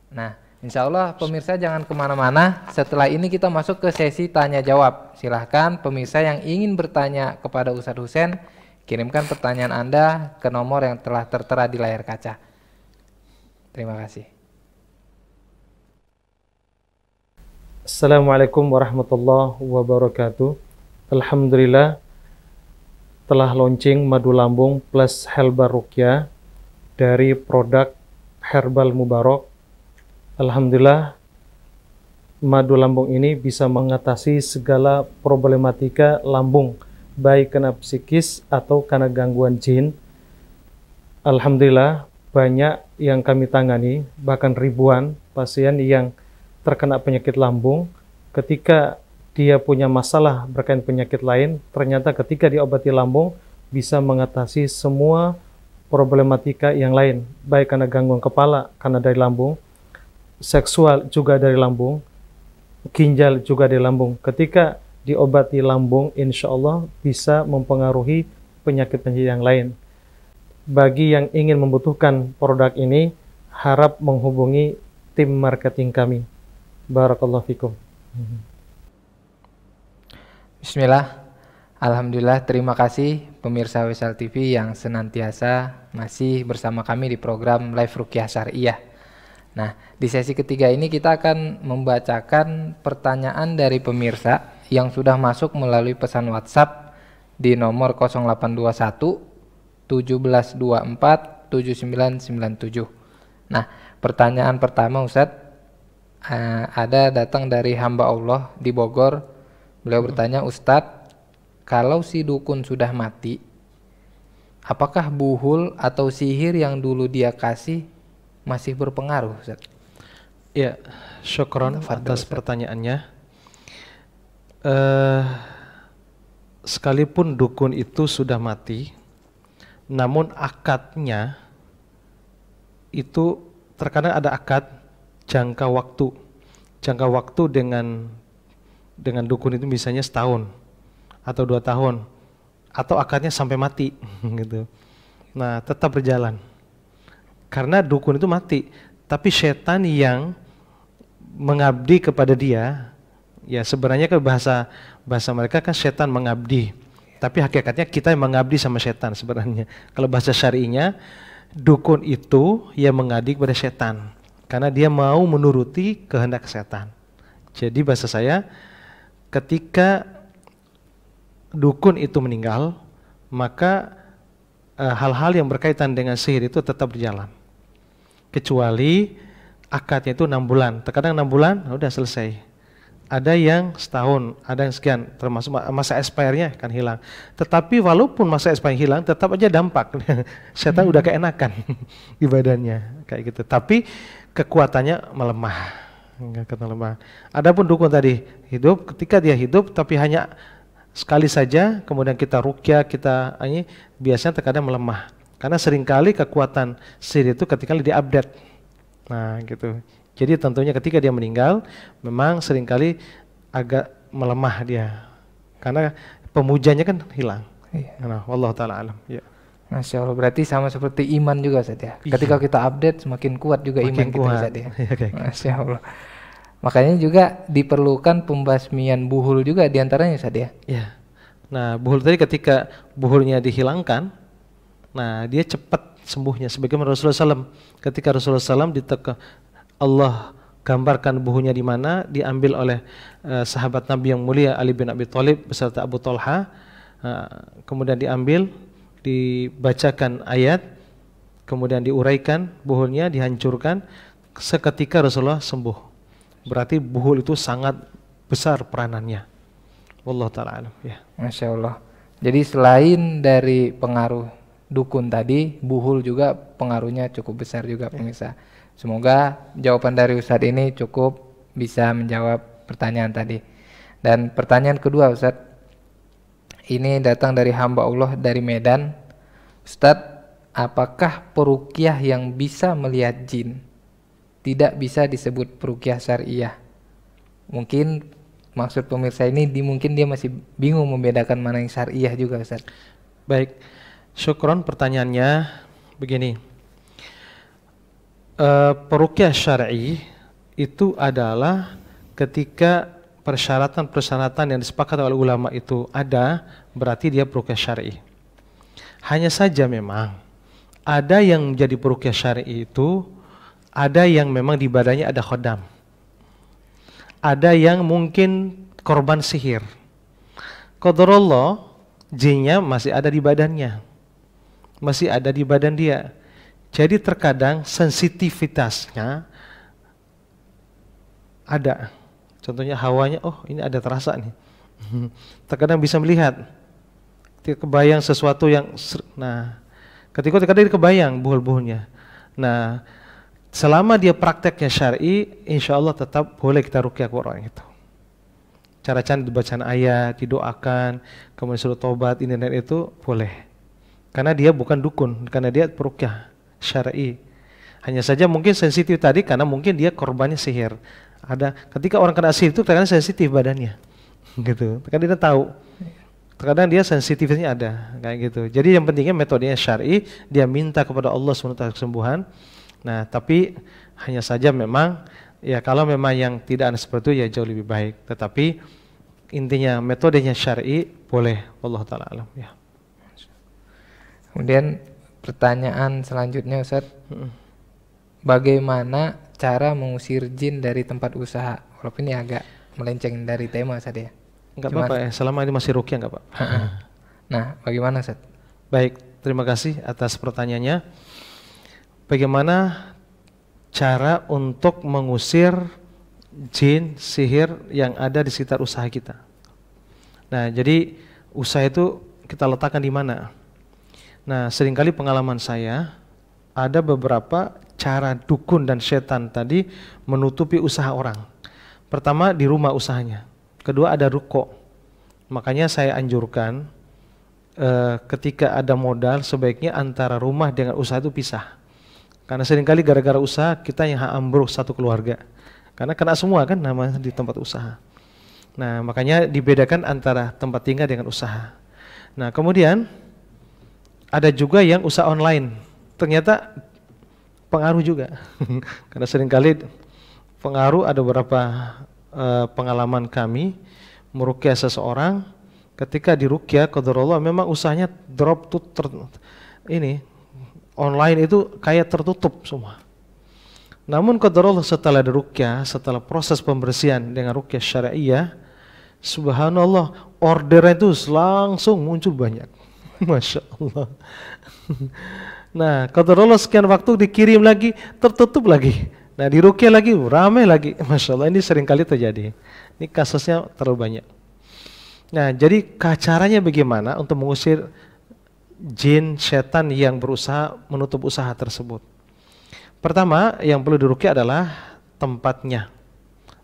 Nah, insya Allah pemirsa jangan kemana-mana. Setelah ini kita masuk ke sesi tanya jawab. Silahkan pemirsa yang ingin bertanya kepada Ustadz Husain, kirimkan pertanyaan Anda ke nomor yang telah tertera di layar kaca. Terima kasih. Assalamualaikum warahmatullahi wabarakatuh. Alhamdulillah telah launching madu lambung plus Herbal Ruqyah dari produk Herbal Mubarak. Alhamdulillah madu lambung ini bisa mengatasi segala problematika lambung, baik kena psikis atau karena gangguan jin. Alhamdulillah banyak yang kami tangani, bahkan ribuan pasien yang terkena penyakit lambung. Ketika dia punya masalah berkaitan penyakit lain, ternyata ketika diobati lambung bisa mengatasi semua problematika yang lain, baik karena gangguan kepala karena dari lambung, seksual juga dari lambung, ginjal juga dari lambung. Ketika diobati lambung, insya Allah bisa mempengaruhi penyakit-penyakit yang lain. Bagi yang ingin membutuhkan produk ini, harap menghubungi tim marketing kami. Barakallahu fikum. Bismillah. Alhamdulillah, terima kasih pemirsa Wisal TV yang senantiasa masih bersama kami di program Live Ruqyah Syariah. Nah, di sesi ketiga ini kita akan membacakan pertanyaan dari pemirsa yang sudah masuk melalui pesan WhatsApp di nomor 0821 1724 7997. Nah, pertanyaan pertama Ustadz ada datang dari hamba Allah di Bogor. Beliau bertanya, Ustadz, kalau si dukun sudah mati, apakah buhul atau sihir yang dulu dia kasih masih berpengaruh, Ustaz? Ya, syukron atas pertanyaannya. Sekalipun dukun itu sudah mati, namun akadnya itu terkadang ada akad jangka waktu. Jangka waktu dengan dukun itu misalnya setahun atau 2 tahun atau akadnya sampai mati gitu. Nah, tetap berjalan. Karena dukun itu mati, tapi setan yang mengabdi kepada dia, ya sebenarnya ke bahasa mereka kan setan mengabdi. Tapi hakikatnya kita yang mengabdi sama setan sebenarnya. Kalau bahasa syar'inya, dukun itu yang mengabdi kepada setan karena dia mau menuruti kehendak setan. Jadi bahasa saya, ketika dukun itu meninggal, maka hal-hal yang berkaitan dengan sihir itu tetap berjalan. Kecuali akadnya itu 6 bulan. Terkadang 6 bulan udah selesai. Ada yang setahun, ada yang sekian, termasuk masa expire-nya kan hilang. Tetapi walaupun masa expire hilang, tetap aja dampak. Setan udah keenakan di badannya kayak gitu. Tapi kekuatannya melemah. Adapun dukun tadi hidup, ketika dia hidup tapi hanya sekali saja, kemudian kita ruqyah, kita ini biasanya terkadang melemah. Karena seringkali kekuatan sihir itu ketika diupdate. Nah, gitu. Jadi tentunya ketika dia meninggal, memang seringkali agak melemah dia. Karena pemujanya kan hilang. Iya. Nah, wallahu taala alam. Ya. Masya Allah, berarti sama seperti iman juga Ustaz ya. Ketika kita update semakin kuat juga iman kita Ustaz ya. Masya Allah. Makanya juga diperlukan pembasmian buhul juga diantaranya Ustaz ya. Ya. Nah, buhul tadi ketika buhulnya dihilangkan, nah dia cepat sembuhnya. Sebagaimana Rasulullah SAW, ketika Rasulullah SAW Allah gambarkan buhulnya di mana, diambil oleh sahabat Nabi yang mulia Ali bin Abi Thalib beserta Abu Talha, kemudian diambil, dibacakan ayat, kemudian diuraikan buhulnya, dihancurkan, seketika Rasulullah sembuh. Berarti buhul itu sangat besar peranannya. Wallahu ta'ala alam. Ya. Masya Allah. Jadi selain dari pengaruh dukun tadi, buhul juga pengaruhnya cukup besar juga pemirsa. Semoga jawaban dari Ustadz ini cukup bisa menjawab pertanyaan tadi. Dan pertanyaan kedua Ustadz, ini datang dari hamba Allah dari Medan. Ustadz, apakah peruqyah yang bisa melihat jin tidak bisa disebut peruqyah syariah? Mungkin maksud pemirsa ini mungkin dia masih bingung membedakan mana yang syariah juga Ustadz. Baik, syukron pertanyaannya begini. Peruqyah syar'i itu adalah ketika persyaratan-persyaratan yang disepakati oleh ulama itu ada, berarti dia peruqyah syar'i. Hanya saja memang ada yang jadi peruqyah syar'i itu, ada yang memang di badannya ada khodam, ada yang mungkin korban sihir. Qadarullah, jinnya masih ada di badannya, masih ada di badan dia. Jadi terkadang sensitivitasnya ada. Contohnya hawanya, oh ini ada terasa nih. Terkadang bisa melihat, kebayang sesuatu yang, nah ketika kebayang buhul-buhulnya. Nah selama dia prakteknya syar'i, insya Allah tetap boleh kita ruqyah ke orang itu. Cara-cara dibacaan ayat, didoakan, kemudian suruh tobat, ini dan itu boleh. Karena dia bukan dukun, karena dia peruqyah syar'i. Hanya saja mungkin sensitif tadi karena mungkin dia korbannya sihir. Ada ketika orang kena sihir itu terkadang sensitif badannya. Gitu. Terkadang dia tahu. Terkadang dia sensitifnya ada kayak gitu. Jadi yang pentingnya metodenya syar'i, dia minta kepada Allah SWT kesembuhan. Nah, tapi hanya saja memang ya kalau memang yang tidak ada seperti itu ya jauh lebih baik. Tetapi intinya metodenya syar'i boleh, Allah taala alam ya. Kemudian pertanyaan selanjutnya Ustaz, bagaimana cara mengusir jin dari tempat usaha? Walaupun ini agak melenceng dari tema Ustaz ya. Enggak apa-apa ya, selama ini masih ruqyah enggak Pak. Nah, bagaimana Ustaz? Baik, terima kasih atas pertanyaannya. Bagaimana cara untuk mengusir jin, sihir yang ada di sekitar usaha kita? Nah, jadi usaha itu kita letakkan di mana? Nah, seringkali pengalaman saya ada beberapa cara dukun dan setan tadi menutupi usaha orang. Pertama di rumah usahanya, kedua ada ruko. Makanya saya anjurkan ketika ada modal sebaiknya antara rumah dengan usaha itu pisah. Karena seringkali gara-gara usaha kita yang ambruk satu keluarga. Karena kena semua kan nama di tempat usaha. Nah, makanya dibedakan antara tempat tinggal dengan usaha. Nah, kemudian ada juga yang usaha online. Ternyata pengaruh juga. Karena seringkali pengaruh, ada beberapa pengalaman kami meruqyah seseorang, ketika diruqyah qadarullah memang usahanya drop tuh ini online itu kayak tertutup semua. Namun qadarullah setelah diruqyah, setelah proses pembersihan dengan ruqyah syariah, subhanallah ordernya itu langsung muncul banyak. Masya Allah. Nah, qadarullah sekian waktu dikirim lagi, tertutup lagi. Nah, diruqyah lagi, ramai lagi. Masya Allah, ini seringkali terjadi. Ini kasusnya terlalu banyak. Nah, jadi caranya bagaimana untuk mengusir jin, setan yang berusaha menutup usaha tersebut? Pertama, yang perlu diruqyah adalah tempatnya,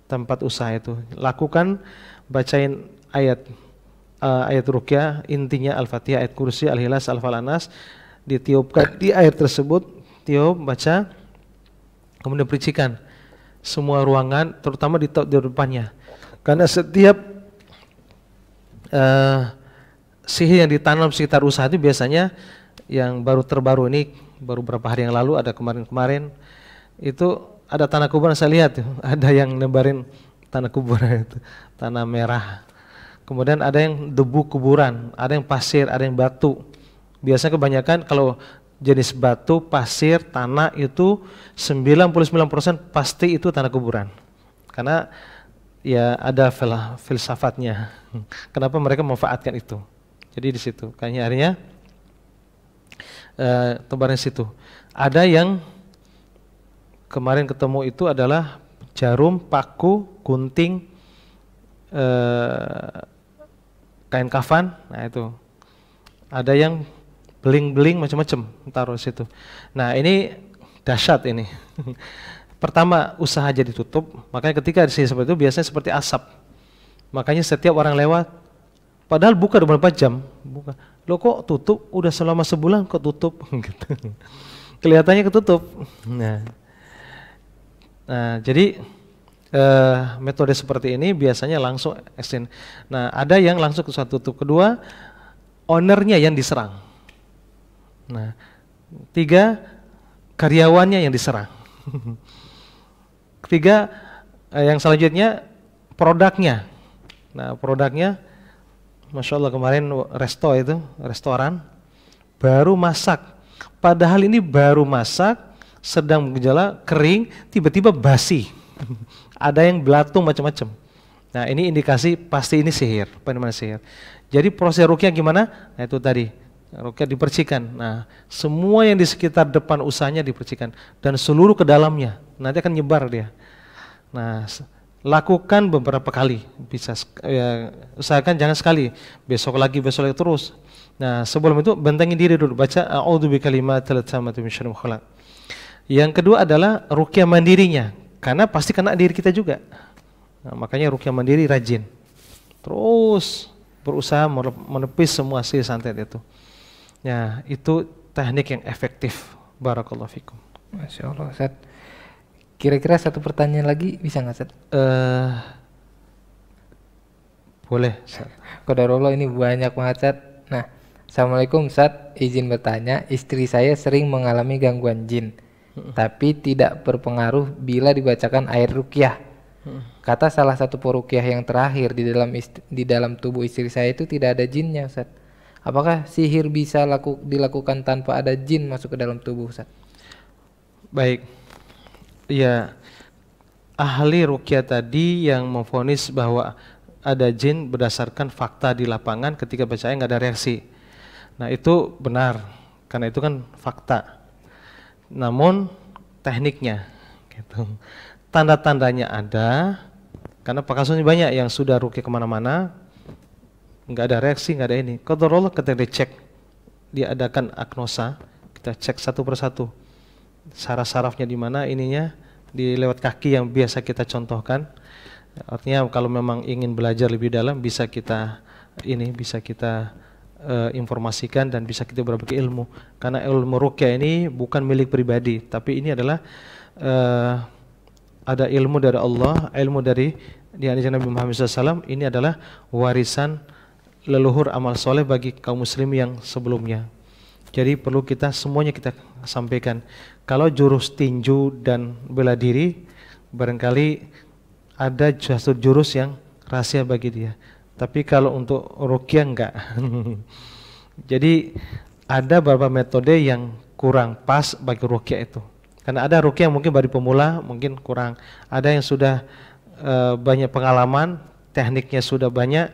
tempat usaha itu. Lakukan, bacain ayat ruqyah, intinya Al-Fatihah, ayat kursi, Al-Ikhlas, Al-Falaq, ditiupkan di air tersebut, tiup, baca, kemudian pericikan semua ruangan, terutama di depannya. Karena setiap sihir yang ditanam sekitar usaha itu biasanya yang terbaru ini, baru beberapa hari yang lalu, ada kemarin itu ada tanah kuburan, saya lihat ada yang nebarin tanah kuburan itu, tanah merah. Kemudian ada yang debu kuburan, ada yang pasir, ada yang batu. Biasanya kebanyakan kalau jenis batu, pasir, tanah itu 99% pasti itu tanah kuburan. Karena ya ada filsafatnya. Kenapa mereka memanfaatkan itu? Jadi di situ kayaknya akhirnya tebaran situ. Ada yang kemarin ketemu itu adalah jarum, paku, gunting, kain kafan. Nah itu ada yang beling-beling macam-macam taruh situ. Nah ini dahsyat ini. Pertama usaha jadi tutup, makanya ketika di sini seperti itu biasanya seperti asap. Makanya setiap orang lewat, padahal buka 24 jam, buka. Loh kok tutup? Udah selama sebulan kok tutup? Gitu. Kelihatannya ketutup. Nah jadi metode seperti ini biasanya langsung extend. Nah ada yang langsung ke tutup. Kedua, ownernya yang diserang. Nah, 3, karyawannya yang diserang. 3, yang selanjutnya produknya. Nah, produknya, Masya Allah kemarin restoran baru masak. Padahal ini baru masak, sedang bergejala kering, tiba-tiba basi. Ada yang belatung macam-macam. Nah, ini indikasi pasti ini sihir, fenomena sihir. Jadi proses ruqyah gimana? Nah, itu tadi. Ruqyah dipercikan. Nah, semua yang di sekitar depan usahanya dipercikan dan seluruh ke dalamnya. Nanti akan nyebar dia. Nah, lakukan beberapa kali. Bisa usahakan jangan sekali. Besok lagi terus. Nah, sebelum itu bentengin diri dulu, baca a'udzu bikalimatil tammati min syarri ma khalaq. Yang kedua adalah ruqyah mandirinya, karena pasti kena diri kita juga. Nah, makanya ruqyah mandiri rajin. Terus berusaha menepis semua sihir santet itu. Ya, itu teknik yang efektif. Barakallahu fikum. Masya Allah, Ustaz. Kira-kira satu pertanyaan lagi bisa nggak, Ustaz? Boleh. Qadarullah ini banyak banget, Ustaz. Nah, Assalamualaikum, Ustaz. Izin bertanya, istri saya sering mengalami gangguan jin. tapi tidak berpengaruh bila dibacakan air ruqyah. Kata salah satu peruqyah yang terakhir, di dalam tubuh istri saya itu tidak ada jinnya, Ustaz. Apakah sihir bisa dilakukan tanpa ada jin masuk ke dalam tubuh, Ustaz? Baik. Ya, ahli ruqyah tadi yang memvonis bahwa ada jin berdasarkan fakta di lapangan, ketika baca nggak ada reaksi. Nah, itu benar, karena itu kan fakta. Namun tekniknya gitu. Tanda-tandanya ada, karena kasusnya banyak yang sudah ruqyah kemana-mana, nggak ada reaksi, nggak ada ini. Qadarullah ketika dicek, diadakan agnosa, kita cek satu persatu, saraf-sarafnya di mana, ininya di lewat kaki yang biasa kita contohkan. Artinya kalau memang ingin belajar lebih dalam, bisa kita informasikan dan bisa kita berbagi ilmu. Karena ilmu ruqyah ini bukan milik pribadi, tapi ini adalah ada ilmu dari Allah, ilmu dari Nabi Muhammad SAW. Ini adalah warisan leluhur amal soleh bagi kaum muslim yang sebelumnya. Jadi perlu kita semuanya kita sampaikan. Kalau jurus tinju dan bela diri, barangkali ada satu jurus yang rahasia bagi dia. Tapi kalau untuk ruqyah enggak. Jadi ada beberapa metode yang kurang pas bagi ruqyah itu. Karena ada ruqyah mungkin bagi pemula mungkin kurang. Ada yang sudah banyak pengalaman, tekniknya sudah banyak,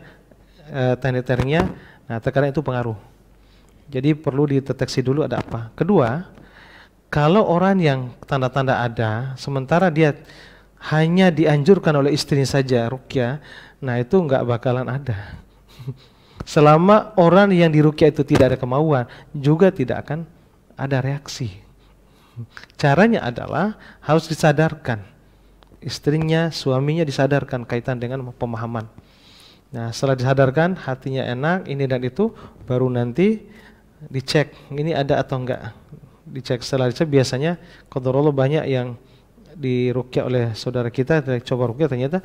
teknik-tekniknya. Nah, terkadang itu pengaruh. Jadi perlu dideteksi dulu ada apa. Kedua, kalau orang yang tanda-tanda ada, sementara dia hanya dianjurkan oleh istrinya saja ruqyah, nah itu enggak bakalan ada. Selama orang yang diruqyah itu tidak ada kemauan, juga tidak akan ada reaksi. Caranya adalah harus disadarkan, istrinya, suaminya disadarkan kaitan dengan pemahaman. Nah, setelah disadarkan, hatinya enak, ini dan itu, baru nanti dicek, ini ada atau enggak. Dicek, setelah dicek biasanya qadarullah banyak yang diruqyah oleh saudara kita, coba ruqyah ternyata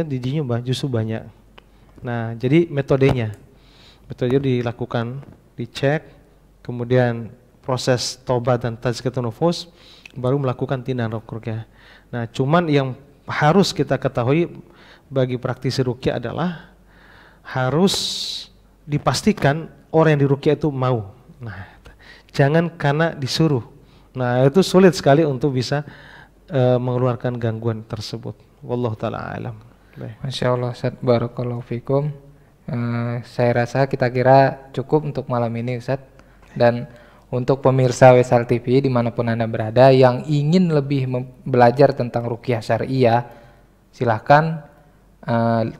dijinya justru banyak. Nah, jadi metode dilakukan, dicek, kemudian proses tobat dan tazkiyatun nufus, baru melakukan tindakan ruqyah. Nah, cuman yang harus kita ketahui bagi praktisi ruqyah adalah harus dipastikan orang yang diruqyah itu mau. Nah, jangan karena disuruh. Nah, itu sulit sekali untuk bisa mengeluarkan gangguan tersebut. Wallahu taala alam. Masya Allah, Ustaz, barakallahu fikum. Saya rasa kita kira cukup untuk malam ini, Ustaz. Dan untuk pemirsa Wesal TV dimanapun Anda berada yang ingin lebih belajar tentang ruqyah syariah, silahkan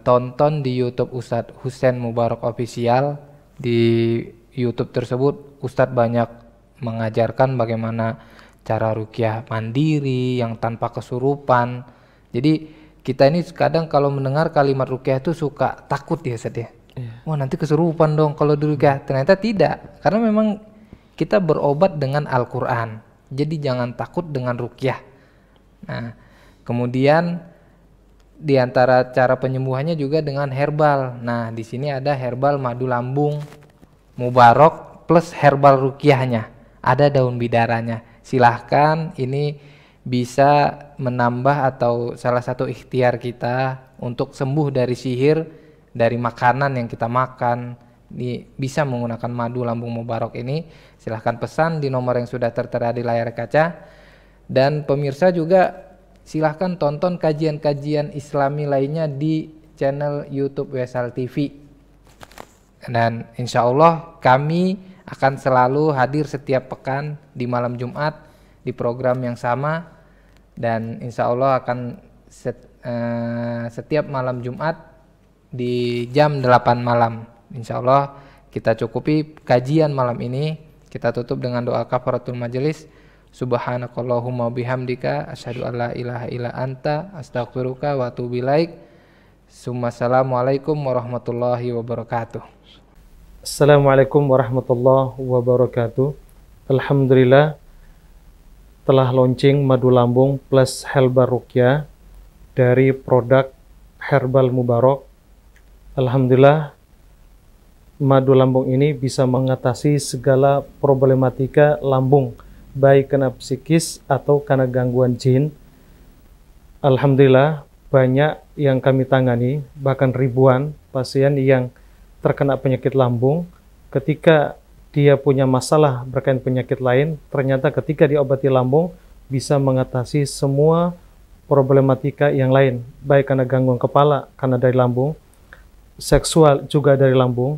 tonton di YouTube Ustadz Husain Mubarak Official. Di YouTube tersebut Ustadz banyak mengajarkan bagaimana cara ruqyah mandiri yang tanpa kesurupan. Jadi kita ini kadang kalau mendengar kalimat ruqyah itu suka takut ya, Ustadz ya. Wah, nanti kesurupan dong kalau di ruqyah. Ternyata tidak, karena memang kita berobat dengan Al-Quran. Jadi jangan takut dengan ruqyah. Nah, kemudian di antara cara penyembuhannya juga dengan herbal. Nah, di sini ada herbal madu lambung mubarak plus herbal ruqyahnya. Ada daun bidaranya. Silahkan, ini bisa menambah atau salah satu ikhtiar kita untuk sembuh dari sihir, dari makanan yang kita makan. Bisa menggunakan madu lambung mubarak ini. Silahkan pesan di nomor yang sudah tertera di layar kaca. Dan pemirsa juga silahkan tonton kajian-kajian Islami lainnya di channel YouTube Wesal TV. Dan insya Allah kami akan selalu hadir setiap pekan di malam Jumat di program yang sama. Dan insya Allah akan setiap malam Jumat di jam 8 malam. Insya Allah kita cukupi kajian malam ini. Kita tutup dengan doa kafaratul majelis. Subhanakallahumma bihamdika asyhadu an la ilaha illa anta astaghfiruka wa atubu ilaik. Assalamualaikum warahmatullahi wabarakatuh. Assalamualaikum warahmatullahi wabarakatuh. Alhamdulillah telah launching madu lambung plus herbal ruqyah dari produk Herbal Mubarak. Alhamdulillah madu lambung ini bisa mengatasi segala problematika lambung baik karena psikis atau karena gangguan jin. Alhamdulillah banyak yang kami tangani, bahkan ribuan pasien yang terkena penyakit lambung. Ketika dia punya masalah berkaitan penyakit lain, ternyata ketika diobati lambung bisa mengatasi semua problematika yang lain, baik karena gangguan kepala karena dari lambung, seksual juga dari lambung,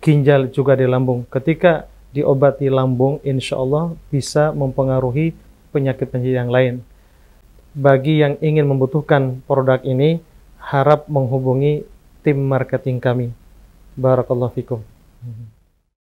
ginjal juga dari lambung. Ketika diobati lambung, insya Allah bisa mempengaruhi penyakit-penyakit yang lain. Bagi yang ingin membutuhkan produk ini, harap menghubungi tim marketing kami. Barakallahu fikum.